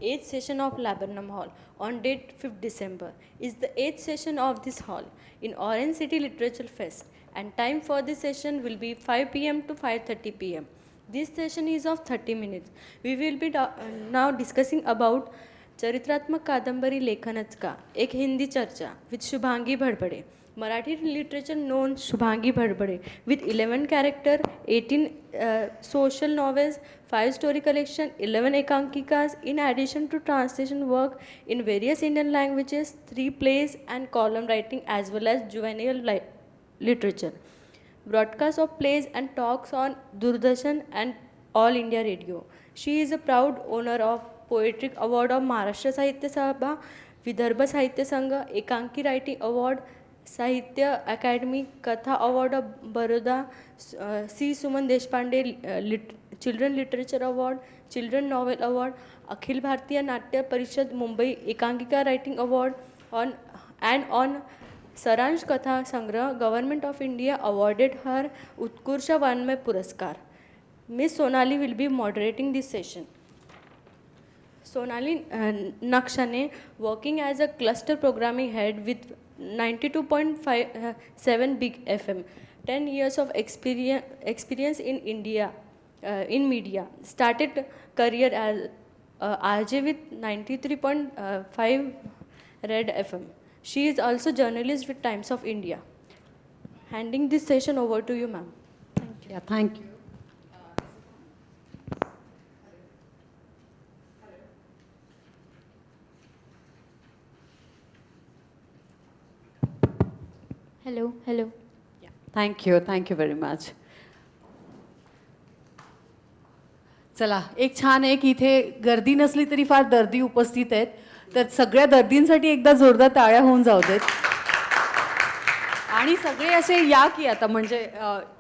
8th session of Laburnum Hall on date 5th December. Is the 8th session of this hall in Orange City Literature Fest, and time for this session will be 5 p.m. to 5:30 p.m. This session is of 30 minutes. We will be now discussing about चरित्रात्मक कादंबरी लेखनच का, एक हिंदी चर्चा with Shubhangi Bhadbhade. Marathi literature known Shubhangi Bhadbade with 11 character, 18 social novels, 5 story collection, 11 ekankikas, in addition to translation work in various Indian languages, 3 plays and column writing as well as juvenile literature. Broadcast of plays and talks on Doordarshan and All India Radio. She is a proud owner of Poetic Award of Maharashtra Sahitya Sabha, Vidarbha Sahitya Sangha, Ekanki Writing Award, Sahitya academy Katha award of Baroda, C Suman Deshpande children literature award, children novel award, Akhil Bharatiya Natya परिषद मुंबई एकांकिका writing award on सारांश कथा संग्रह, government of India awarded हर उत्कृष्ट वाङ्मय पुरस्कार. Miss Sonali will be moderating this session. Sonali Nakshane, working as a cluster programming head with 92.7 Big FM, 10 years of experience in India, in media. Started career as RJ with 93.5 Red FM. She is also journalist with Times of India. Handing this session over to you, ma'am. Thank you. Yeah, thank you. Hello. Thank you very much. चला, एक छान आहे की इथे गर्दी नसली तरी फार दर्दी उपस्थित आहेत, तर सगळ्या दर्दींसाठी एकदा जोरदार टाळ्या होऊन जाऊ देत. आणि सगळे असे या की आता म्हणजे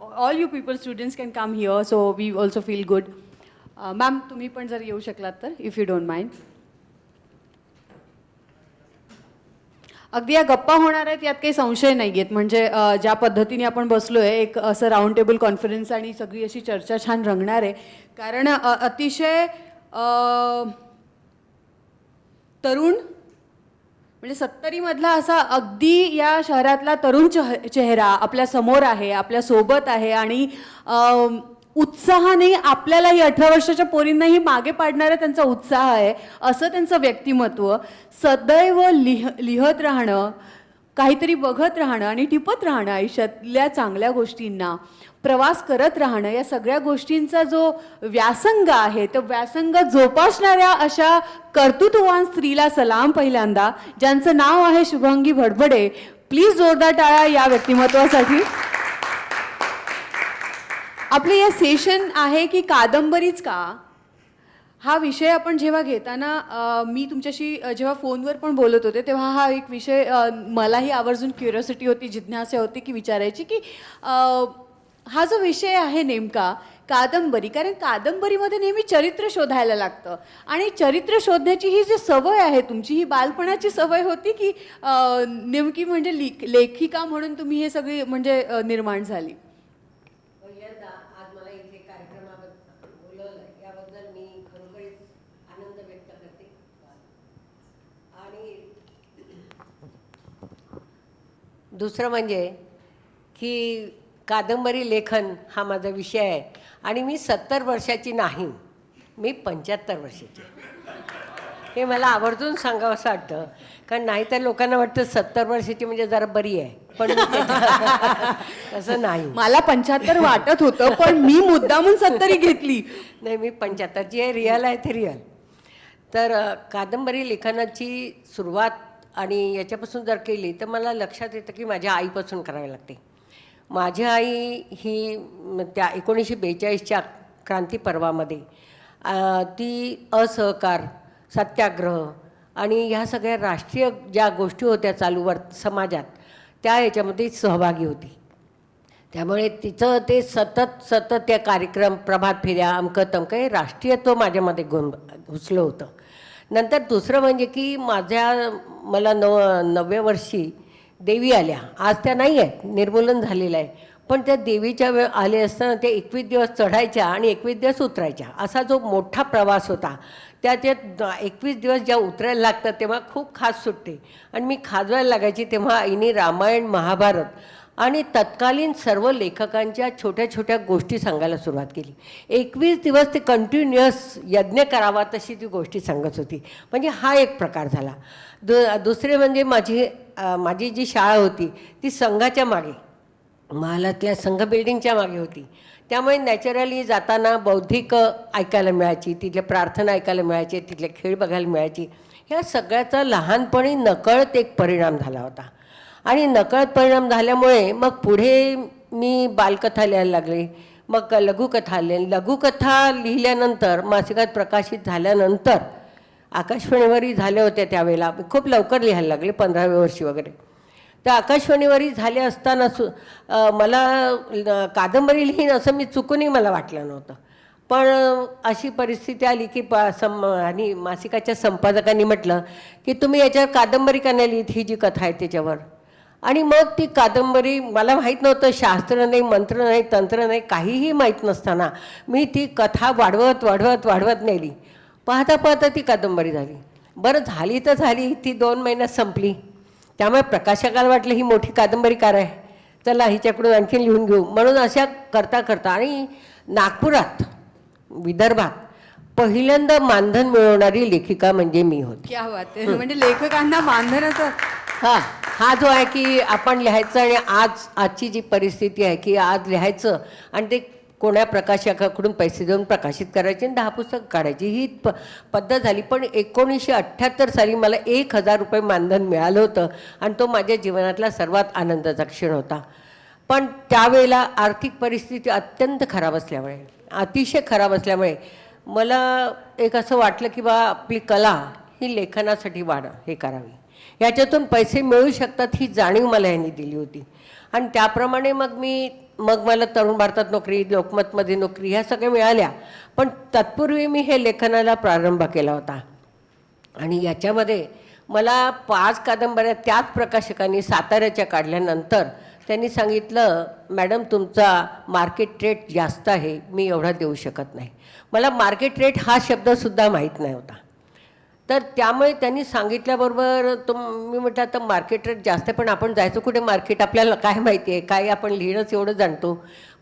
all you people students can come here, so we also feel good. Ma'am तुम्ही पण जर येऊ शकलात तर, इफ यू डोंट माइंड. अगदी या गप्पा होणार आहेत यात काही संशय नाही आहेत. म्हणजे ज्या पद्धतीने आपण बसलो आहे, एक असं राऊंड टेबल कॉन्फरन्स आणि सगळी अशी चर्चा छान रंगणार आहे. कारण अतिशय तरुण म्हणजे 70मधला असा अगदी या शहरातला तरुण चेहरा आपल्या समोर आहे, आपल्या सोबत आहे आणि उत्साहाने आपल्यालाही 18 वर्षाच्या पोरींनाही मागे पाडणारा त्यांचा उत्साह आहे. असं त्यांचं व्यक्तिमत्व. सदैव लिहत राहणं, काहीतरी बघत राहणं आणि टिपत राहणं, आयुष्यातल्या चांगल्या गोष्टींना प्रवास करत राहणं, या सगळ्या गोष्टींचा जो व्यासंग आहे, तो व्यासंग जोपासणाऱ्या अशा कर्तृत्ववान स्त्रीला सलाम पहिल्यांदा, ज्यांचं नाव आहे शुभांगी भडभडे. प्लीज जोरदार टाळ्या या व्यक्तिमत्वासाठी. आपले या सेशन आहे की कादंबरीच का, हा विषय आपण जेव्हा घेताना मी तुमच्याशी जेव्हा फोनवर पण बोलत होते तेव्हा हा एक विषय मलाही आवर्जून क्युरिओसिटी होती, जिज्ञासा होती की विचारायची की हा जो विषय आहे नेमका कादंबरी, कारण कादंबरीमध्ये नेहमी चरित्र शोधायला लागतं आणि चरित्र शोधण्याची ही जी सवय आहे तुमची, ही बालपणाची सवय होती की नेमकी म्हणजे लेखिका म्हणून तुम्ही हे सगळी म्हणजे निर्माण झाली? दुसरं म्हणजे की कादंबरी लेखन हा माझा विषय आहे आणि मी 70 वर्षाची नाही, मी 75 वर्षाची. हे मला आवर्जून सांगावं असं वाटतं, कारण नाहीतर लोकांना वाटतं 70 वर्षाची म्हणजे जरा बरी आहे, पण तसं नाही. मला 75 वाटत होतं, पण मी मुद्दामून 70 घेतली. नाही, मी 75ची आहे. रिअल आहे ते रिअल. तर कादंबरी लेखनाची सुरुवात आणि याच्यापासून जर केली तर मला लक्षात येतं की माझ्या आईपासून करावी लागते. माझी आई ही त्या 1942च्या क्रांती पर्वामध्ये ती असहकार, सत्याग्रह आणि ह्या सगळ्या राष्ट्रीय ज्या गोष्टी होत्या चालू समाजात, त्या याच्यामध्ये सहभागी होती. त्यामुळे तिचं ते सतत त्या कार्यक्रम, प्रभात फेऱ्या, अमकं तमकं, हे राष्ट्रीयत्व माझ्यामध्ये घुसलं होतं. नंतर दुसरं म्हणजे की मला 9व्या वर्षी देवी आल्या. आज त्या नाही आहेत, निर्मूलन झालेलं आहे, पण त्या देवीच्या वेळ आले असताना ते 21 दिवस चढायच्या आणि 21 दिवस उतरायच्या, असा जो मोठा प्रवास होता. त्याच्यात 21 दिवस जेव्हा उतरायला लागतात तेव्हा खूप खास सुटते आणि मी खाजवायला लागायची. तेव्हा आईने रामायण, महाभारत आणि तत्कालीन सर्व लेखकांच्या छोट्या छोट्या गोष्टी सांगायला सुरुवात केली. 21 दिवस ते कंटिन्युअस यज्ञ करावा तशी ती गोष्टी सांगत होती. म्हणजे हा एक प्रकार झाला. दुसरे म्हणजे माझी जी शाळा होती ती संघाच्या मागे, महालातल्या संघ बिल्डिंगच्या मागे होती. त्यामुळे नॅचरली जाताना बौद्धिक ऐकायला मिळायची, तिथल्या प्रार्थना ऐकायला मिळायचे, तिथले खेळ बघायला मिळायची. ह्या सगळ्याचा लहानपणी नकळत एक परिणाम झाला होता. आणि नकळत परिणाम झाल्यामुळे मग पुढे मी बालकथा लिहायला लागले, मग लघुकथा लिहिल्यानंतर मासिकात प्रकाशित झाल्यानंतर आकाशवाणीवरही झाल्या होत्या. त्यावेळेला खूप लवकर लिहायला लागले, 15व्या वर्षी वगैरे. तर आकाशवाणीवरही झाले असताना मला कादंबरी लिहीन असं मी चुकूनही मला वाटलं नव्हतं. पण अशी परिस्थिती आली की आणि मासिकाच्या संपादकांनी म्हटलं की तुम्ही याच्यावर कादंबरी का नाही लिहित, ही जी कथा आहे त्याच्यावर. आणि मग ती कादंबरी, मला माहीत नव्हतं, शास्त्र नाही, मंत्र नाही, तंत्र नाही, काहीही माहीत नसताना मी ती कथा वाढवत नेली. पाहता पाहता ती कादंबरी झाली. बरं, झाली तर झाली, ती 2 महिन्यात संपली. त्यामुळे प्रकाशकाला वाटलं ही मोठी कादंबरीकार आहे, चला हिच्याकडून आणखीन लिहून घेऊ. म्हणून अशा करता आणि नागपुरात, विदर्भात पहिल्यांदा मानधन मिळवणारी लेखिका म्हणजे मी होती. क्या बात आहे. म्हणजे लेखकांना मानधनाचं हा जो आहे की आपण लिहायचं आणि आजची जी परिस्थिती आहे की आज लिहायचं आणि ते कोण्या प्रकाशकाकडून पैसे देऊन प्रकाशित करायचे आणि 10 पुस्तकं काढायची, ही पद्धत झाली. पण 1978 साली मला 1000 रुपये मानधन मिळालं होतं आणि तो माझ्या जीवनातला सर्वात आनंदाचा क्षण होता. पण त्यावेळेला आर्थिक परिस्थिती अत्यंत खराब असल्यामुळे, अतिशय खराब असल्यामुळे मला एक असं वाटलं की बा आपली कला ही लेखनासाठी हे करावी, याच्यातून पैसे मिळू शकतात ही जाणीव मला यांनी दिली होती. आणि त्याप्रमाणे मग मला तरुण भारतात नोकरी, लोकमतमध्ये नोकरी, ह्या सगळ्या मिळाल्या. पण तत्पूर्वी मी हे लेखनाला प्रारंभ केला होता. आणि याच्यामध्ये मला 5 कादंबऱ्या त्याच प्रकाशकांनी साताऱ्याच्या काढल्यानंतर त्यांनी सांगितलं, मॅडम तुमचा मार्केट रेट जास्त आहे, मी एवढा देऊ शकत नाही. मला मार्केट रेट हा शब्दसुद्धा माहीत नाही होता. तर त्यामुळे त्यांनी सांगितल्याबरोबर मी म्हटलं आता मार्केट रेट जास्त आहे, पण आपण जायचं कुठे मार्केट, आपल्याला काय माहिती आहे, काय आपण लिहिणंच एवढं जाणतो.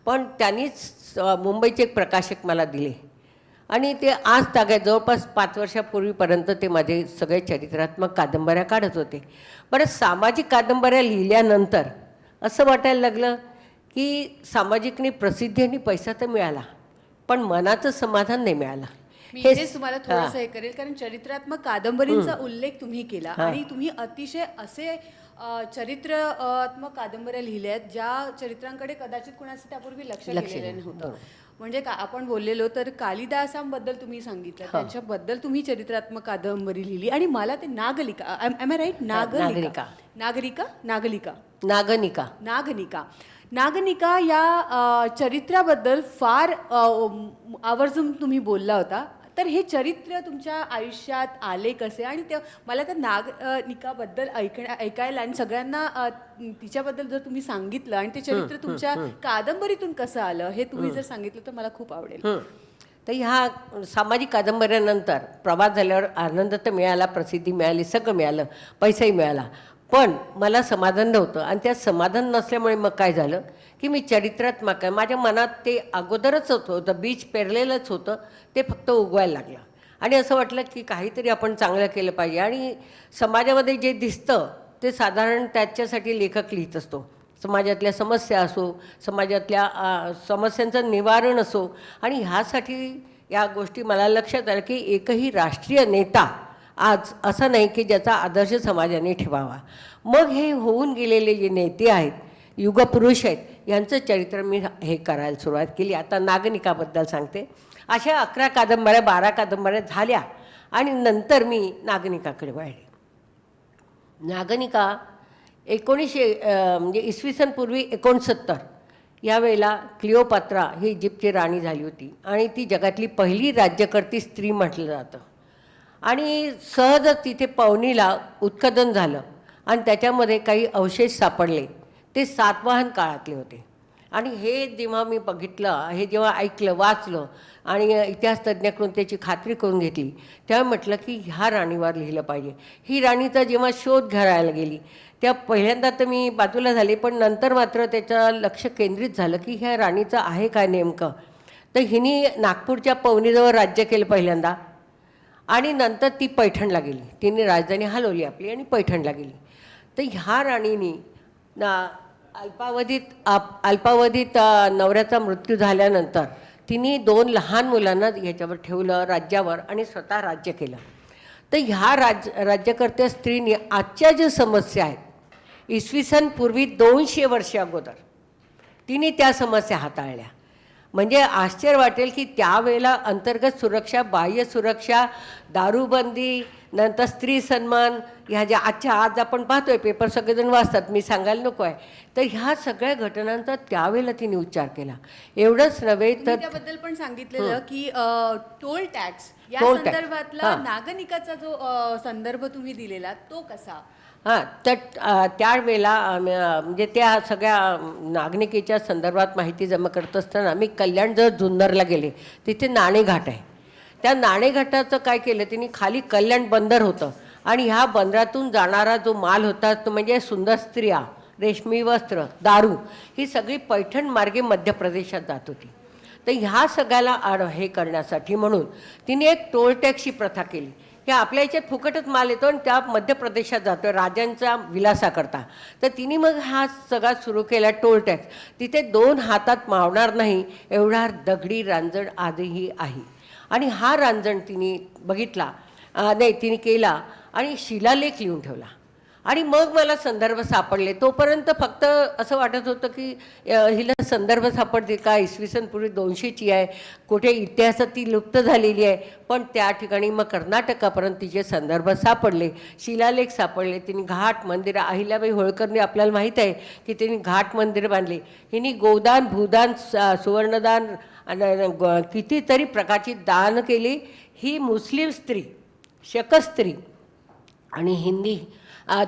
पण त्यांनीच मुंबईचे एक प्रकाशक मला दिले आणि ते आज तागायत जवळपास 5 वर्षापूर्वीपर्यंत ते माझे सगळे चरित्रात्मक कादंबऱ्या काढत होते. बरं, सामाजिक कादंबऱ्या लिहिल्यानंतर असं वाटायला लागलं की सामाजिकनी प्रसिद्धी आणि पैसा तर मिळाला, पण मनाचं समाधान नाही मिळालं. मी हेच तुम्हाला थोडंसं हे करेल, कारण चरित्रात्मक कादंबरींचा उल्लेख तुम्ही केला आणि तुम्ही अतिशय असे चरित्रात्मक कादंबऱ्या लिहिल्या आहेत ज्या चरित्रांकडे कदाचित कुणाचं त्यापूर्वी लक्ष गेलेलं नव्हतं. म्हणजे आपण बोललेलो तर कालिदासांबद्दल तुम्ही सांगितलं, त्यांच्याबद्दल तुम्ही चरित्रात्मक कादंबरी लिहिली आणि मला ते नागलिका, एम आय राईट? नागनिका या चरित्राबद्दल फार आवर्जून तुम्ही बोलला होता. तर हे चरित्र तुमच्या आयुष्यात आले कसे? आणि ते मला त्या नागनिकाबद्दल ऐकायला आणि सगळ्यांना तिच्याबद्दल जर तुम्ही सांगितलं आणि ते चरित्र तुमच्या कादंबरीतून कसं आलं हे तुम्ही जर सांगितलं तर मला खूप आवडेल. तर ह्या सामाजिक कादंबऱ्यानंतर प्रवास झाल्यावर आनंद तर मिळाला, प्रसिद्धी मिळाली, सगळं मिळालं, पैसाही मिळाला, पण मला समाधान नव्हतं. आणि त्या समाधान नसल्यामुळे मग काय झालं की मी चरित्रात्मक आहे, माझ्या मनात ते अगोदरच होतं, बीज पेरलेलंच होतं, ते फक्त उगवायला लागलं. आणि असं वाटलं की काहीतरी आपण चांगलं केलं पाहिजे. आणि समाजामध्ये जे दिसतं ते साधारण त्याच्यासाठी लेखक लिहित असतो. समाजातल्या समस्या असो, समाजातल्या समस्यांचं निवारण असो. आणि ह्यासाठी या गोष्टी मला लक्षात आलं की एकही राष्ट्रीय नेता आज असा नाही की ज्याचा आदर्श समाजाने ठेवावा. मग हे होऊन गेलेले जे नेते आहेत, युगपुरुष आहेत, यांचं चरित्र मी हे करायला सुरुवात केली. आता नागनिकाबद्दल सांगते. अशा 11 कादंबऱ्या 12 कादंबऱ्या झाल्या आणि नंतर मी नागनिकाकडे वळले. नागनिका 1900 म्हणजे इसवी सन पूर्वी 69 यावेळेला क्लिओपात्रा ही इजिप्तची राणी झाली होती आणि ती जगातली पहिली राज्यकर्ती स्त्री म्हटलं जातं. आणि सहजच तिथे पवनीला उत्खनन झालं आणि त्याच्यामध्ये काही अवशेष सापडले. ते सातवाहन काळातले होते आणि हे जेव्हा मी बघितलं, हे जेव्हा ऐकलं, वाचलं आणि इतिहास तज्ज्ञाकडून त्याची खात्री करून घेतली, तेव्हा म्हटलं की ह्या राणीवर लिहिलं पाहिजे. ही राणीचा जेव्हा शोध घ्यायला गेली, त्या पहिल्यांदा तर मी बाजूला झाली, पण नंतर मात्र त्याचं लक्ष केंद्रित झालं की ह्या राणीचं आहे काय नेमकं. तर हिने नागपूरच्या पवनीजवळ राज्य केलं पहिल्यांदा आणि नंतर ती पैठणला गेली. तिने राजधानी हलवली आपली आणि पैठणला गेली. तर ह्या राणीनी अल्पावधीत नवऱ्याचा मृत्यू झाल्यानंतर तिने 2 लहान मुलांना ह्याच्यावर ठेवलं राज्यावर आणि स्वतः राज्य केलं. तर ह्या राज्यकर्त्या स्त्रीने आजच्या ज्या समस्या आहेत, इसवी सन पूर्वी 200 वर्ष अगोदर तिने त्या समस्या हाताळल्या. म्हणजे आश्चर्य वाटेल की त्यावेळेला अंतर्गत सुरक्षा, बाह्य सुरक्षा, दारूबंदी, नंतर स्त्री सन्मान, ह्या ज्या आज आपण पाहतोय, पेपर सगळेजण वाचतात, मी सांगायला नको आहे, तर ह्या सगळ्या घटनांचा त्यावेळेला तिने उच्चार केला. एवढंच नव्हे तर त्याबद्दल पण सांगितलेलं की टोल टॅक्स या टोल टॅक्स, संदर्भातला हां. नागरिकाचा जो संदर्भ तुम्ही दिलेला तो कसा. हां, तर त्यावेळेला म्हणजे त्या सगळ्या नागरिकेच्या संदर्भात माहिती जमा करत असताना मी कल्याणजवळ जुन्नरला गेले. तिथे नाणेघाट आहे. त्या नाणेघाटाचं काय केलं तिने, खाली कल्याण बंदर होतं आणि ह्या बंदरातून जाणारा जो माल होता तो म्हणजे सुंदर स्त्रिया, रेशमी वस्त्र, दारू, ही सगळी पैठण मार्गे मध्य प्रदेशात जात होती. तर ह्या सगळ्याला हे करण्यासाठी म्हणून तिने एक टोल टॅक्सची प्रथा केली की आपल्या याच्यात फुकटच माल येतो आणि त्या मध्य प्रदेशात जातो राजांचा विलासाकरता. तर तिने मग हा सगळा सुरू केला टोल टॅक्स. तिथे 2 हातात मावणार नाही एवढा दगडी रांजण आजही आहे. आणि हा रांजण तिने बघितला, तिने केला आणि शिलालेख लिहून ठेवला. आणि मग मला संदर्भ सापडले. तोपर्यंत फक्त असं वाटत होतं की हिला संदर्भ सापडते का, इसवी सन पूर्वी 200ची आहे, कुठे इतिहासात ती लुप्त झालेली आहे. पण त्या ठिकाणी मग कर्नाटकापर्यंत तिचे संदर्भ सापडले, शिलालेख सापडले. तिने घाट मंदिरं, अहिल्याबाई होळकरने आपल्याला माहीत आहे की तिने घाट मंदिर बांधले. हिने गोदान, भूदान, सुवर्णदान आणि कितीतरी प्रकारची दान केली. ही मुस्लिम स्त्री, शकस्त्री आणि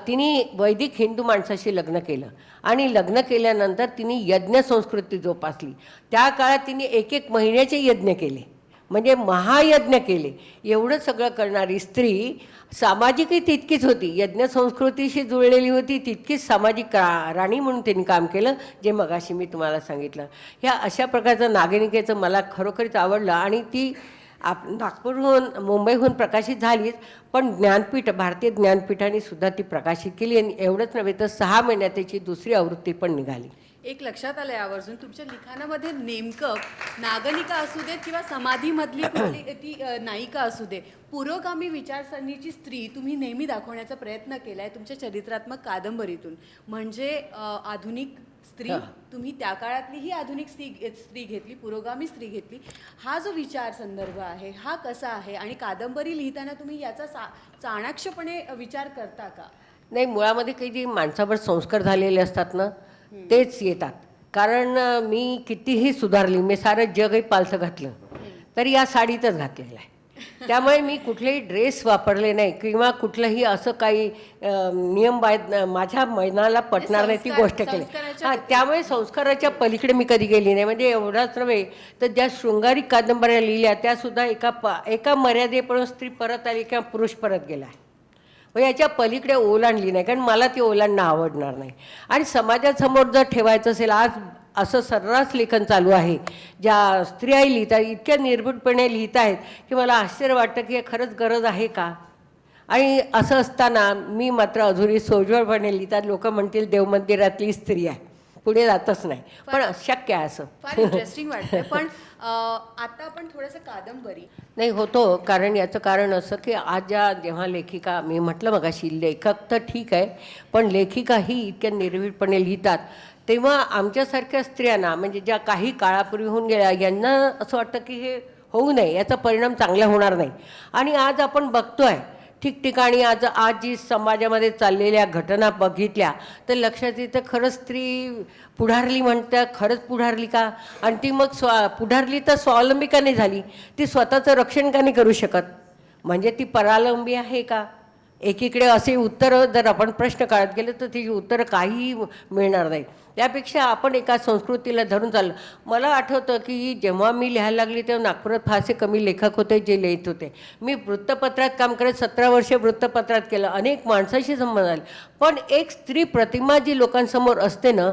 तिने वैदिक हिंदू माणसाशी लग्न केलं आणि लग्न केल्यानंतर तिने यज्ञ संस्कृती जोपासली. त्या काळात तिने 1 महिन्याचे यज्ञ केले, म्हणजे महायज्ञ केले. एवढं सगळं करणारी स्त्री सामाजिकही तितकीच होती, यज्ञ संस्कृतीशी जुळलेली होती, तितकीच सामाजिक राणी म्हणून त्यांनी काम केलं, जे मगाशी मी तुम्हाला सांगितलं. ह्या अशा प्रकारचं नागरिकेचं मला खरोखरीच आवडलं. आणि ती नागपूरहून, मुंबईहून प्रकाशित झालीच, पण ज्ञानपीठ, भारतीय ज्ञानपीठाने सुद्धा ती प्रकाशित केली. आणि एवढंच नव्हे तर 6 महिन्यात त्याची 2री आवृत्ती पण निघाली. एक लक्षात आलं यावरून, तुमच्या लिखाणामध्ये नेमकं नागरिका असू देत किंवा समाधीमधली कुठली ती नायिका असू दे, पुरोगामी विचारसरणीची स्त्री तुम्ही नेहमी दाखवण्याचा प्रयत्न केलाय तुमच्या चरित्रात्मक कादंबरीतून. म्हणजे आधुनिक स्त्री, तुम्ही त्या काळातली ही आधुनिक स्त्री घेतली, पुरोगामी स्त्री घेतली. हा जो विचार संदर्भ आहे हा कसा आहे आणि कादंबरी लिहिताना तुम्ही याचा चाणाक्षपणे विचार करता का. नाही, मुळामध्ये काही जे माणसावर संस्कार झालेले असतात ना, तेच येतात. कारण मी कितीही सुधारली, मी सारं जगही पालथं घातलं तरी या साडीतच घातलेलं आहे. त्यामुळे मी कुठलेही ड्रेस वापरले नाही किंवा कुठलंही असं काही नियम माझ्या मनाला पटणार नाही ती गोष्ट केली. हां, त्यामुळे संस्काराच्या पलीकडे मी कधी गेली नाही. म्हणजे एवढाच नव्हे तर ज्या शृंगारिक कादंबऱ्या लिहिल्या त्यासुद्धा एका मर्यादेपर्यंत स्त्री परत आली किंवा पुरुष परत गेला आहे. मग याच्या पलीकडे ओलांडली नाही, कारण मला ती ओलांडणं आवडणार नाही. आणि समाजासमोर जर ठेवायचं असेल, आज असं सर्रास लेखन चालू आहे, ज्या स्त्रियाही लिहित आहेत, इतक्या निर्भीडपणे लिहित आहेत की मला आश्चर्य वाटतं की खरंच गरज आहे का. आणि असं असताना मी मात्र अजूनही सोज्वळपणे लिहितात. लोक म्हणतील देवमंदिरातली स्त्री आहे, पुढे जातच नाही, पण शक्य आहे असं. फार इंटरेस्टिंग वाटतं. पण आता आपण थोडंसं कादंबरी नाही होतो, कारण याचं कारण असं की आज जेव्हा लेखिका, मी म्हटलं मगाशी लेखक तर ठीक आहे, पण लेखिकाही इतक्या निर्भीडपणे लिहितात, तेव्हा आमच्यासारख्या स्त्रियांना, म्हणजे ज्या काही काळापूर्वी होऊन गेल्या, यांना असं वाटतं की हे होऊ नये, याचा परिणाम चांगला होणार नाही. आणि आज आपण बघतोय ठिकठिकाणी, आज जी समाजामध्ये चाललेल्या घटना बघितल्या तर लक्षात येतं खरंच स्त्री पुढारली म्हणतं, खरंच पुढारली का. आणि ती मग पुढारली तर स्वावलंबी का नाही झाली, ती स्वतःचं रक्षण का नाही करू शकत, म्हणजे ती परावलंबी आहे का. एकीकडे असे उत्तरं जर आपण प्रश्न काढत गेले तर त्याची उत्तरं काहीही मिळणार नाही. त्यापेक्षा आपण एका संस्कृतीला धरून चाललं. मला आठवतं की जेव्हा मी लिहायला लागली तेव्हा नागपुरात फारसे कमी लेखक होते जे लिहित होते. मी वृत्तपत्रात काम करत 17 वर्षे वृत्तपत्रात केलं, अनेक माणसाशी संबंध आले, पण एक स्त्री प्रतिमा जी लोकांसमोर असते ना,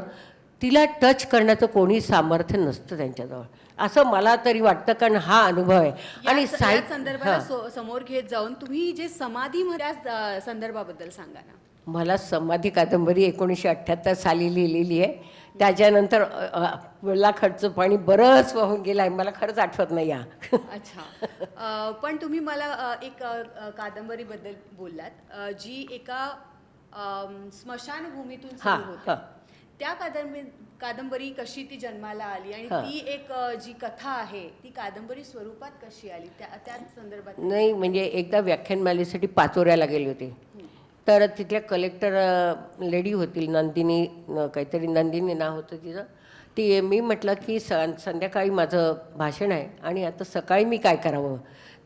तिला टच करण्याचं कोणी सामर्थ्य नसतं त्यांच्याजवळ, असं मला तरी वाटतं. कारण हा अनुभव आहे. आणि या संदर्भाला समोर घेत जाऊन तुम्ही जे समाधी त्या संदर्भाबद्दल सांगा ना. मला समाधी कादंबरी 1978 साली लिहिलेली आहे. त्याच्यानंतर मला खर्च पाणी बरंच वाहून गेलं आहे, मला खरंच आठवत नाही या. अच्छा. पण तुम्ही मला एक कादंबरीबद्दल बोललात जी एका स्मशानभूमीतून सुरू होते. त्या कादंबरी कशी ती जन्माला आली आणि ती एक जी कथा आहे ती कादंबरी स्वरूपात कशी आली त्या संदर्भात? नाही, म्हणजे एकदा व्याख्यानमालेसाठी पाचोऱ्याला गेले होते. तर तिथल्या कलेक्टर लेडी होती, नंदिनी काहीतरी, नंदिनी नाव होतं तिचं. ती मी म्हटलं की संध्याकाळी माझं भाषण आहे आणि आता सकाळी मी काय करावं.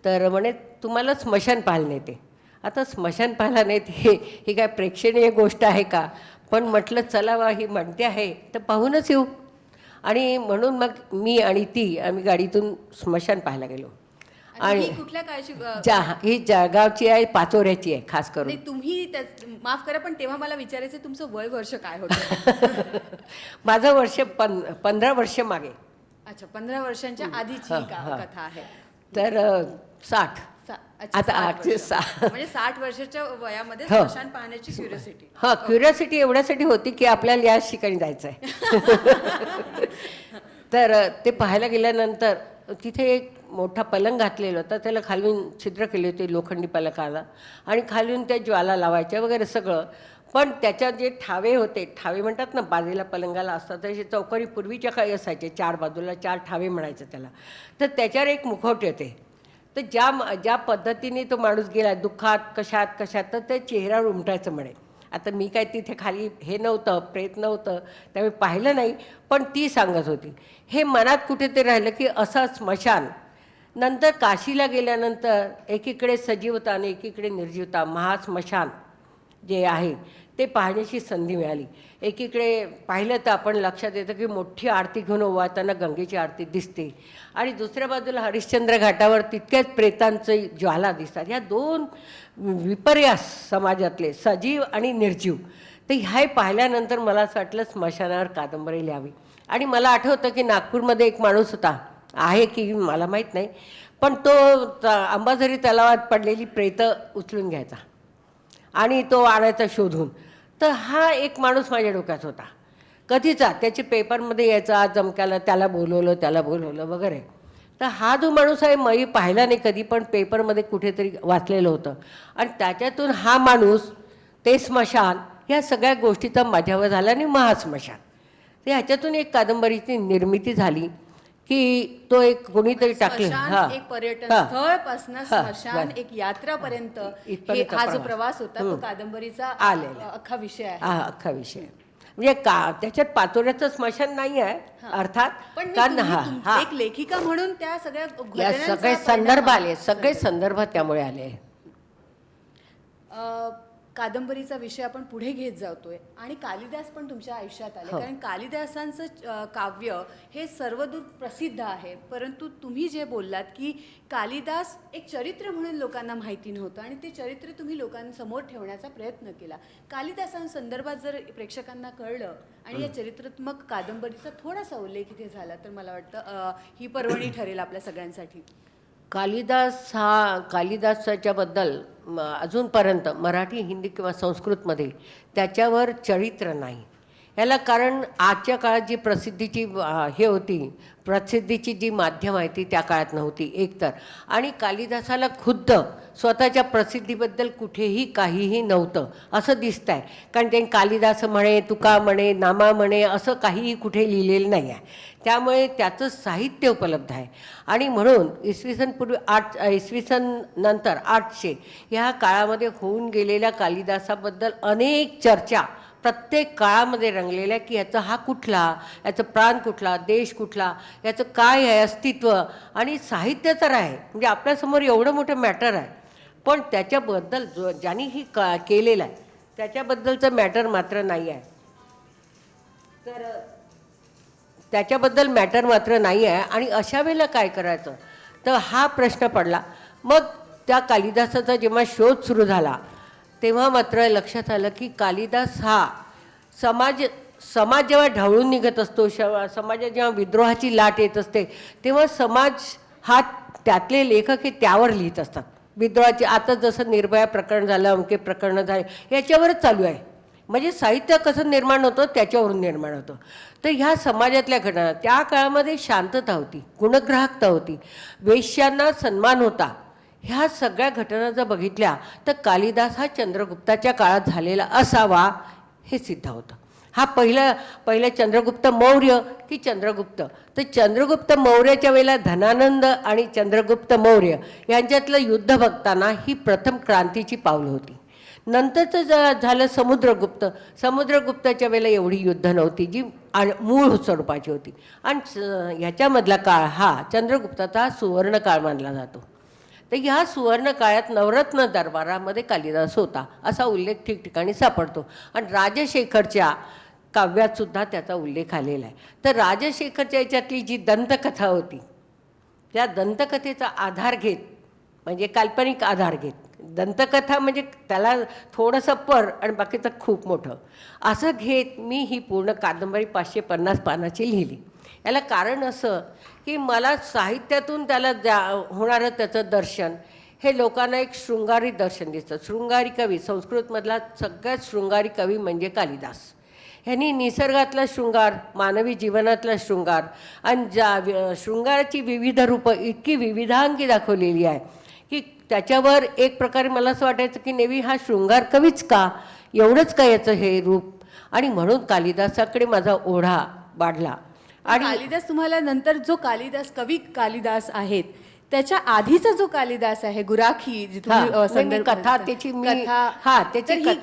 तर म्हणे तुम्हाला स्मशान पाहायला नेते. आता स्मशान पाहायला नेते ही काय प्रेक्षणीय गोष्ट आहे का? पण म्हटलं चला वा, ही म्हणते आहे तर पाहूनच येऊ. आणि म्हणून मग मी आणि ती आम्ही गाडीतून स्मशान पाहायला गेलो. आणि कुठल्या काळची ही जळगावची आहे, पाचोऱ्याची आहे खास करून. तुम्ही माफ करा पण तेव्हा मला विचारायचं तुमचं वय वर्ष काय होतं? माझं वर्ष 15 वर्ष मागे. अच्छा, 15 वर्षांच्या आधीची कथा आहे. तर 60 आता म्हणजे 60 वर्षाच्या वयामध्ये स्मशान पाहण्याची क्युरियोसिटी. क्युरियोसिटी एवढ्यासाठी होती की आपल्याला याच ठिकाणी जायचं आहे. तर ते पाहायला गेल्यानंतर तिथे एक मोठा पलंग घातलेला होता, त्याला खालून छिद्र केले होते लोखंडी पलंगाला, आणि खालून त्या ज्वाला लावायच्या वगैरे सगळं. पण त्याच्यात जे ठावे होते, ठावे म्हणतात ना बाजूला पलंगाला असतात तसे, चौकोनी पूर्वीच्या काळी असायचे, 4 बाजूला 4 ठावे म्हणायचे त्याला. तर त्याच्यावर एक मुखवटे होते. तर ज्या पद्धतीने तो माणूस गेला दुःखात कशात तर ते चेहऱ्यावर उमटायचं म्हणे. आता मी काय तिथे खाली हे नव्हतं, प्रेत नव्हतं, त्यामुळे पाहिलं नाही, पण ती सांगत होती. हे मनात कुठेतरी राहिलं की असं स्मशान. नंतर काशीला गेल्यानंतर एकीकडे सजीवता आणि एकीकडे निर्जीवता, महास्मशान जे आहे ते पाहण्याची संधी मिळाली. एकीकडे पाहिलं तर आपण लक्षात येतं की मोठी आरती घेऊन ओवाळताना गंगेची आरती दिसते, आणि दुसऱ्या बाजूला हरिश्चंद्र घाटावर तितक्याच प्रेतांचे ज्वाला दिसतात. ह्या 2 विपर्यास समाजातले, सजीव आणि निर्जीव. तर ह्या पाहिल्यानंतर मला असं वाटलं स्मशानावर कादंबरी लिहावी. आणि मला आठवतं की नागपूरमध्ये एक माणूस होता, आहे की मला माहीत नाही, पण तो अंबाझरी तलावात पडलेली प्रेतं उचलून घ्यायचा आणि तो आणायचा शोधून. तर हा एक माणूस माझ्या डोक्यात होता कधीचा. त्याचे पेपरमध्ये यायचा, जमक्याला त्याला बोलवलं वगैरे. तर हा जो माणूस आहे मी पाहिला नाही कधी, पण पेपरमध्ये कुठेतरी वाचलेलं होतं. आणि त्याच्यातून हा माणूस, ते स्मशान, ह्या सगळ्या गोष्टीचा माझ्यावर झाला आणि महास्मशान. तर ह्याच्यातून एक कादंबरीची निर्मिती झाली की तो एक कोणीतरी टाकले. एक पर्यटन स्थळ पासून स्मशान एक यात्रापर्यंत हा जो प्रवास होता तो कादंबरीचा अख्खा विषय आहे. अख्खा विषय म्हणजे त्याच्यात पाचोऱ्याचं स्मशान नाही आहे अर्थात, पण एक लेखिका म्हणून त्या सगळ्या सगळे संदर्भ आले, सगळे संदर्भ त्यामुळे आले. कादंबरीचा विषय आपण पुढे घेत जातोय आणि कालिदास पण तुमच्या आयुष्यात आले. कारण कालिदासांचं काव्य हे सर्वदूर प्रसिद्ध आहे, परंतु तुम्ही जे बोललात की कालिदास एक चरित्र म्हणून लोकांना माहिती नव्हतं आणि ते चरित्र तुम्ही लोकांसमोर ठेवण्याचा प्रयत्न केला. कालिदासांसंदर्भात जर प्रेक्षकांना कळलं आणि या चरित्रात्मक कादंबरीचा थोडासा उल्लेख इथे झाला तर मला वाटतं ही पर्वणी ठरेल आपल्या सगळ्यांसाठी. कालिदासाच्याबद्दल अजूनपर्यंत मराठी, हिंदी किंवा संस्कृतमध्ये त्याच्यावर चरित्र नाही. याला कारण आजच्या काळात जी प्रसिद्धीची हे होती, प्रसिद्धीची जी माध्यम आहे ती त्या काळात नव्हती एकतर, आणि कालिदासाला खुद्द स्वतःच्या प्रसिद्धीबद्दल कुठेही काहीही नव्हतं असं दिसतं आहे. कारण त्यांनी कालिदास म्हणे, तुका म्हणे, नामा म्हणे असं काहीही कुठे लिहिलेलं नाही आहे. त्यामुळे त्याचं साहित्य उपलब्ध आहे. आणि म्हणून इसवी सन नंतर 800 ह्या काळामध्ये होऊन गेलेल्या कालिदासाबद्दल अनेक चर्चा प्रत्येक काळामध्ये रंगलेल्या की याचा हा कुठला, याचं प्राण कुठला, देश कुठला, याचं काय आहे अस्तित्व, आणि साहित्य तर आहे म्हणजे आपल्यासमोर एवढं मोठं मॅटर आहे. पण त्याच्याबद्दल ज्यांनी ही केलेलं आहे त्याच्याबद्दलचं मॅटर मात्र नाही आहे. तर त्याच्याबद्दल मॅटर मात्र नाही आहे. आणि अशा वेळेला काय करायचं, तर हा प्रश्न पडला. मग त्या कालिदासाचा जेव्हा शोध सुरू झाला तेव्हा मात्र लक्षात आलं की कालिदास हा समाज जेव्हा ढवळून निघत असतो, समाजात जेव्हा विद्रोहाची लाट येत असते, तेव्हा समाज हा त्यातले लेखक हे त्यावर लिहित असतात. विद्रोहाची आता जसं निर्भया प्रकरण झालं, अमके प्रकरणं झाले, याच्यावरच चालू आहे. म्हणजे साहित्य कसं निर्माण होतं त्याच्यावरून निर्माण होतं. तर ह्या समाजातल्या घटना, त्या काळामध्ये शांतता होती, गुणग्राहकता होती, वेश्यांना सन्मान होता. ह्या सगळ्या घटना जर बघितल्या तर कालिदास हा चंद्रगुप्ताच्या काळात झालेला असावा हे सिद्ध होतं. हा पहिला चंद्रगुप्त मौर्य की चंद्रगुप्त, तर चंद्रगुप्त मौर्याच्या वेळेला धनानंद आणि चंद्रगुप्त मौर्य यांच्यातलं युद्ध बघताना ही प्रथम क्रांतीची पावलं होती. नंतरचं झालं समुद्रगुप्ताच्या वेळेला एवढी युद्ध नव्हती जी मूळ स्वरूपाची होती. आणि ह्याच्यामधला काळ हा चंद्रगुप्ताचा हा सुवर्ण काळ मानला जातो. तर ह्या सुवर्ण काळात नवरत्न दरबारामध्ये कालिदास होता असा उल्लेख ठिकठिकाणी सापडतो. आणि राजशेखरच्या काव्यात सुद्धा त्याचा उल्लेख आलेला आहे. तर राजशेखरच्या याच्यातली जी दंतकथा होती त्या दंतकथेचा आधार घेत, म्हणजे काल्पनिक आधार घेत, दंतकथा म्हणजे त्याला थोडंसं आणि बाकीचं खूप मोठं असं घेत मी ही पूर्ण कादंबरी 550 पानाची लिहिली. याला कारण असं की मला साहित्यातून त्याला होणारं त्याचं दर्शन हे लोकांना एक शृंगारी दर्शन दिसतं. शृंगारी कवी, संस्कृतमधला सगळ्यात शृंगारी कवी म्हणजे कालिदास. ह्यांनी निसर्गातला शृंगार, मानवी जीवनातला शृंगार आणि शृंगाराची विविध रूपं इतकी विविधांगी दाखवलेली आहे की त्याच्यावर एक प्रकारे मला असं वाटायचं की नेहमी हा शृंगार कवीच का, एवढंच का याचं हे रूप. आणि म्हणून कालिदासाकडे माझा ओढा वाढला. आणि कालिदास तुम्हाला नंतर जो कालिदास कवी कालिदास आहेत त्याच्या आधीचा जो कालिदास आहे गुराखी, जी तुम्ही कथा त्याची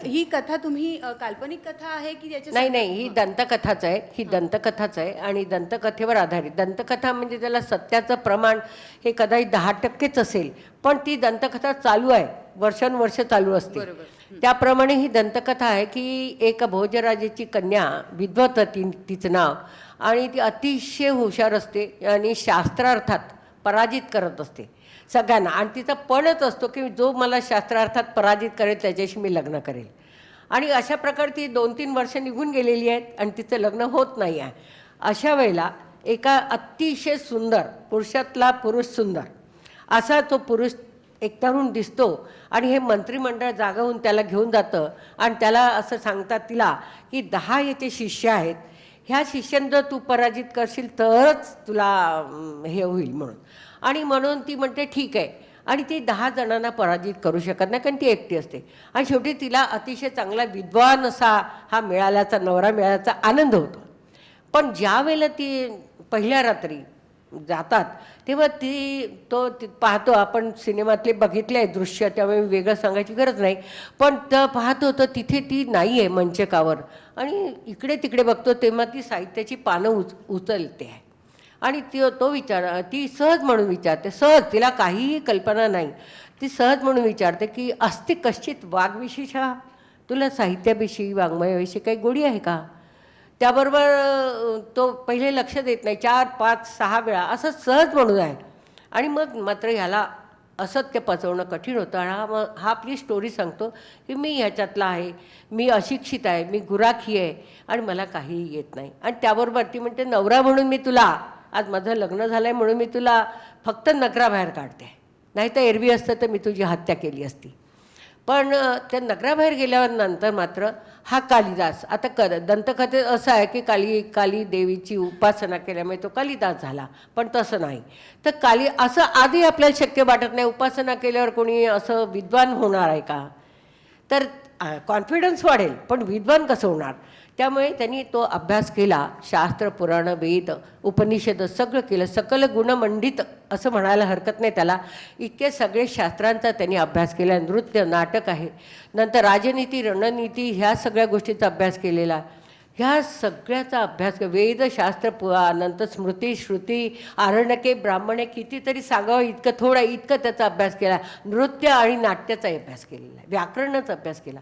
ही कथा तुम्ही काल्पनिक कथा आहे की नाही, ही दंतकथाच आहे. ही दंतकथाच आहे आणि दंतकथेवर आधारित. दंतकथा म्हणजे त्याला सत्याचं प्रमाण हे कदाचित 10% असेल, पण ती दंतकथा चालू आहे, वर्षानुवर्ष चालू असते. त्याप्रमाणे ही दंतकथा आहे की एक भोजराजेची कन्या, विद्वत तिचं नाव, आणि ती अतिशय हुशार असते आणि शास्त्रार्थात पराजित करत असते सगळ्यांना. आणि तिचा पणच असतो की जो मला शास्त्रार्थात पराजित करेल त्याच्याशी मी लग्न करेल. आणि अशा प्रकारे ती 2-3 वर्ष निघून गेलेली आहेत आणि तिचं लग्न होत नाही आहे. अशा वेळेला एका अतिशय सुंदर, पुरुषातला पुरुष सुंदर असा तो पुरुष एक तरुण दिसतो आणि हे मंत्रिमंडळ जागा होऊन त्याला घेऊन जातं आणि त्याला असं सांगतात तिला की 10 याचे शिष्य आहेत, ह्या शिष्यांना तू पराजित करशील तरच तुला हे होईल म्हणून. आणि म्हणून ती म्हणते ठीक आहे. आणि ती 10 जणांना पराजित करू शकत नाही कारण ती एकटी असते. आणि शेवटी तिला अतिशय चांगला विद्वान असा हा मिळाल्याचा, नवरा मिळाल्याचा आनंद होतो. पण ज्या वेळेला ती पहिल्या रात्री जातात तेव्हा पाहतो, आपण सिनेमातले बघितले आहे दृश्य, त्यामुळे वेगळं सांगायची गरज नाही, पण पाहतो तर तिथे ती नाही आहे मंचकावर. आणि इकडे तिकडे बघतो तेव्हा ती साहित्याची पानं उचलते आहे. आणि ती सहज म्हणून विचारते, सहज, तिला काहीही कल्पना नाही, ती सहज म्हणून विचारते की अस्ति कश्चित वाग्विशेषः, तुला साहित्याविषयी, वाङ्मयाविषयी काही गोडी आहे का. त्याबरोबर तो पहिले लक्ष देत नाही, 4, 5, 6 वेळा असं सहज म्हणून आहे. आणि मग मात्र ह्याला असत्य पचवणं कठीण होतं. आणि हा आपली स्टोरी सांगतो की मी ह्याच्यातला आहे, मी अशिक्षित आहे, मी गुराखी आहे आणि मला काहीही येत नाही. आणि त्याबरोबर ती म्हणते, नवरा म्हणून मी तुला, आज माझं लग्न झालं आहे म्हणून मी तुला फक्त नगराबाहेर काढते, नाही तर एरवी असतं तर मी तुझी हत्या केली असती. पण त्या नगराबाहेर गेल्यावर नंतर मात्र हा कालिदास, आता दंतकथेत असं आहे की काली देवीची उपासना केल्यामुळे तो कालिदास झाला, पण तसं नाही. तर असं आधी आपल्याला शक्य वाटत नाही, उपासना केल्यावर कोणी असं विद्वान होणार आहे का. तर कॉन्फिडन्स वाढेल पण विद्वान कसं होणार. त्यामुळे त्यांनी तो अभ्यास केला, शास्त्र, पुराण, वेद, उपनिषद सगळं केलं, सकल गुणमंडित असं म्हणायला हरकत नाही त्याला. इतके सगळे शास्त्रांचा त्यांनी अभ्यास केला. नृत्य, नाटक आहे, नंतर राजनीती, रणनीती ह्या सगळ्या गोष्टींचा अभ्यास केलेला. ह्या सगळ्याचा अभ्यास वेदशास्त्र नंतर स्मृती श्रुती आरण्यके ब्राह्मणे कितीतरी सांगावं इतकं त्याचा अभ्यास केला. नृत्य आणि नाट्याचाही अभ्यास केलेला आहे, व्याकरणाचा अभ्यास केला.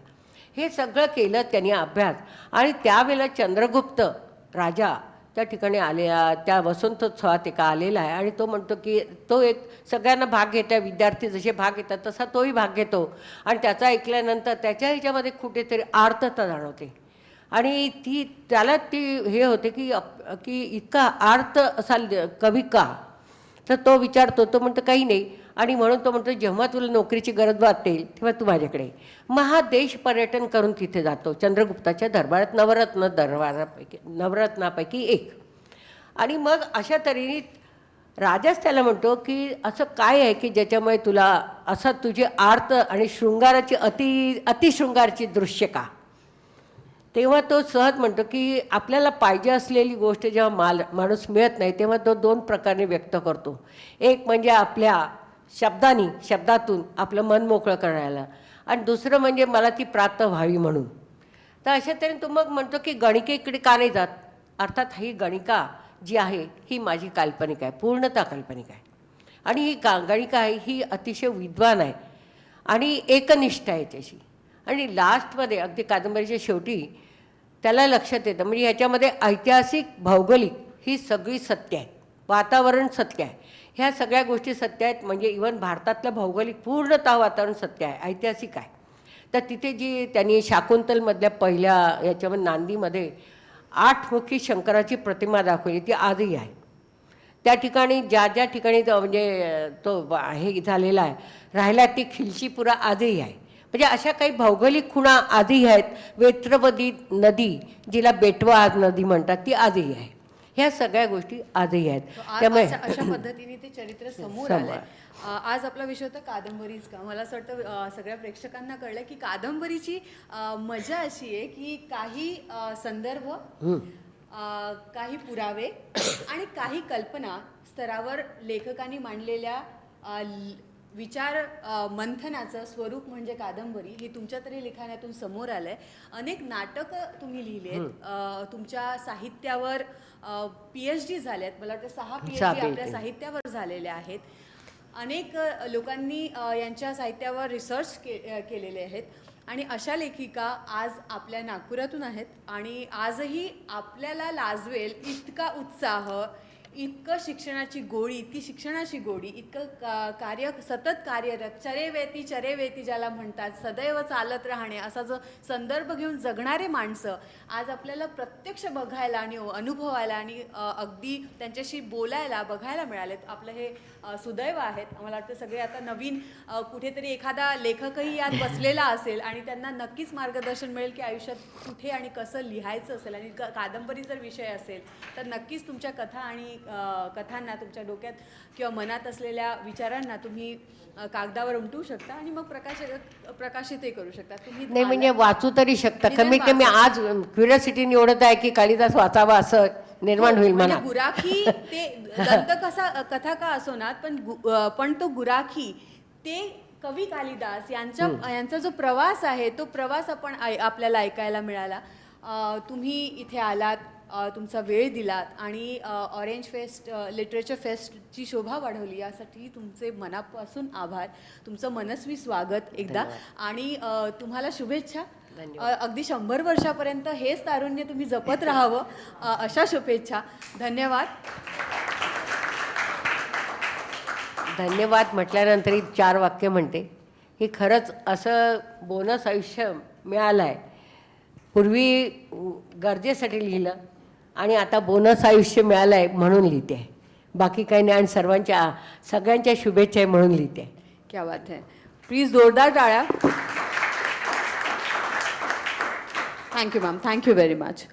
हे सगळं केलं त्यांनी अभ्यास. आणि त्यावेळेला चंद्रगुप्त राजा त्या ठिकाणी आलेला, त्या वसंतोत्सवात एका आलेला आहे आणि तो म्हणतो की तो एक सगळ्यांना भाग घेता, विद्यार्थी जसे भाग घेतात तसा तोही भाग घेतो. आणि त्याचा ऐकल्यानंतर त्याच्या ह्याच्यामध्ये कुठेतरी आर्तता जाणवते आणि त्याला ती हे होते की इतका आर्त असाल कवी का. तर तो विचारतो, तो म्हणतो काही नाही. आणि म्हणून तो म्हणतो जेव्हा तुला नोकरीची गरज वाटेल तेव्हा तू माझ्याकडे. मग हा देश पर्यटन करून तिथे जातो चंद्रगुप्ताच्या दरबारात, नवरत्नापैकी एक. आणि मग अशा तऱ्हेने राजाच त्याला म्हणतो की असं काय आहे की ज्याच्यामुळे तुला असं तुझी आर्त आणि शृंगाराची अतिशृंगारची दृश्य का. तेव्हा तो सहज म्हणतो की आपल्याला पाहिजे असलेली गोष्ट जेव्हा माणूस मिळत नाही तेव्हा तो दोन प्रकारे व्यक्त करतो. एक म्हणजे आपल्या शब्दातून आपलं मन मोकळं करायला, आणि दुसरं म्हणजे मला ती प्राप्त व्हावी म्हणून. तर अशा तऱ्हेने तो मग म्हणतो की गणिकेकडे का नाही जात. अर्थात ही गणिका जी आहे ही माझी काल्पनिक आहे, पूर्णतः काल्पनिक आहे. आणि ही गणिका आहे ही अतिशय विद्वान आहे आणि एकनिष्ठ आहे त्याची. आणि लास्टमध्ये अगदी कादंबरीच्या शेवटी त्याला लक्षात येतं, म्हणजे ह्याच्यामध्ये ऐतिहासिक भौगोलिक ही सगळी सत्य आहे, वातावरण सत्य आहे, ह्या सगळ्या गोष्टी सत्य आहेत. म्हणजे इव्हन भारतातलं भौगोलिक पूर्णतः वातावरण सत्य आहे, ऐतिहासिक आहे. तर तिथे जी त्यांनी शाकुंतलमधल्या पहिल्या याच्यामध्ये नांदीमध्ये 8 मुखी शंकराची प्रतिमा दाखवली ती आजही आहे. त्या ठिकाणी ज्या ठिकाणी म्हणजे तो हे झालेला आहे राहिला ती खिलशीपुरा आजही आहे. म्हणजे अशा काही भौगोलिक खुणा आजही आहेत. वेत्रवदी नदी जिला बेटवा आज नदी म्हणतात ती आजही आहे. ह्या सगळ्या गोष्टी आजही आहेत. त्यामुळे अशा पद्धतीने ते चरित्र समोर आलंय. आज आपला विषय होता कादंबरीच का. मला असं वाटतं सगळ्या प्रेक्षकांना कळलं की कादंबरीची मजा अशी आहे की काही संदर्भ, काही पुरावे आणि काही कल्पना स्तरावर लेखकांनी मांडलेल्या विचार मंथनाचं स्वरूप म्हणजे कादंबरी हे तुमच्या तरी लिखाणातून समोर आलंय. अनेक नाटकं तुम्ही लिहिलेत, तुमच्या साहित्यावर PhD झाल्यात. मला वाटतं 6 PhD आपल्या साहित्यावर झालेल्या आहेत. अनेक लोकांनी यांच्या साहित्यावर रिसर्च केलेले आहेत. आणि अशा लेखिका आज आपल्या नागपुरातून आहेत आणि आजही आपल्याला लाजवेल इतका उत्साह, इतकं शिक्षणाची गोडी, इतकी शिक्षणाची गोडी, इतकं सतत कार्यरत, चरेवेती ज्याला म्हणतात, सदैव चालत राहणे असा जो संदर्भ घेऊन जगणारे माणसं आज आपल्याला प्रत्यक्ष बघायला आणि अनुभवायला आणि अगदी त्यांच्याशी बोलायला बघायला मिळालेत. आपलं हे सुदैव आहेत. मला वाटतं सगळे आता नवीन कुठेतरी एखादा लेखकही यात बसलेला असेल आणि त्यांना नक्कीच मार्गदर्शन मिळेल की आयुष्यात कुठे आणि कसं लिहायचं असेल. आणि कादंबरी जर विषय असेल तर नक्कीच तुमच्या कथा आणि कथांना, तुमच्या डोक्यात किंवा मनात असलेल्या विचारांना तुम्ही कागदावर उमटवू शकता आणि मग प्रकाशितही करू शकता. तुम्ही नाही म्हणजे वाचू तरी शकता. कमीत कमी आज क्युरियोसिटी निवडत आहे की कालिदास वाचावा असं निर्माण होईल मला. गुराखी ते कथा का असोनात, पण तो गुराखी ते कवी कालिदास यांचा जो प्रवास आहे तो प्रवास आपल्याला ऐकायला मिळाला. तुम्ही इथे आलात, तुमचा वेळ दिलात आणि ऑरेंज फेस्ट लिटरेचर फेस्टची शोभा वाढवली यासाठी तुमचे मनापासून आभार. तुमचं मनस्वी स्वागत एकदा आणि तुम्हाला शुभेच्छा. अगदी 100 वर्षापर्यंत हेच तारुण्य तुम्ही जपत राहावं अशा शुभेच्छा. धन्यवाद. धन्यवाद म्हटल्यानंतर 4 वाक्य म्हणते की खरंच असं बोनस आयुष्य मिळालं आहे. पूर्वी गरजेसाठी लिहिलं आणि आता बोनस आयुष्य मिळालं आहे म्हणून लिहिते आहे, बाकी काही नाही. आणि सगळ्यांच्या शुभेच्छा आहे म्हणून लिहिते आहे. क्या बात है. प्लीज जोरदार टाळ्या. Thank you ma'am. Thank you very much.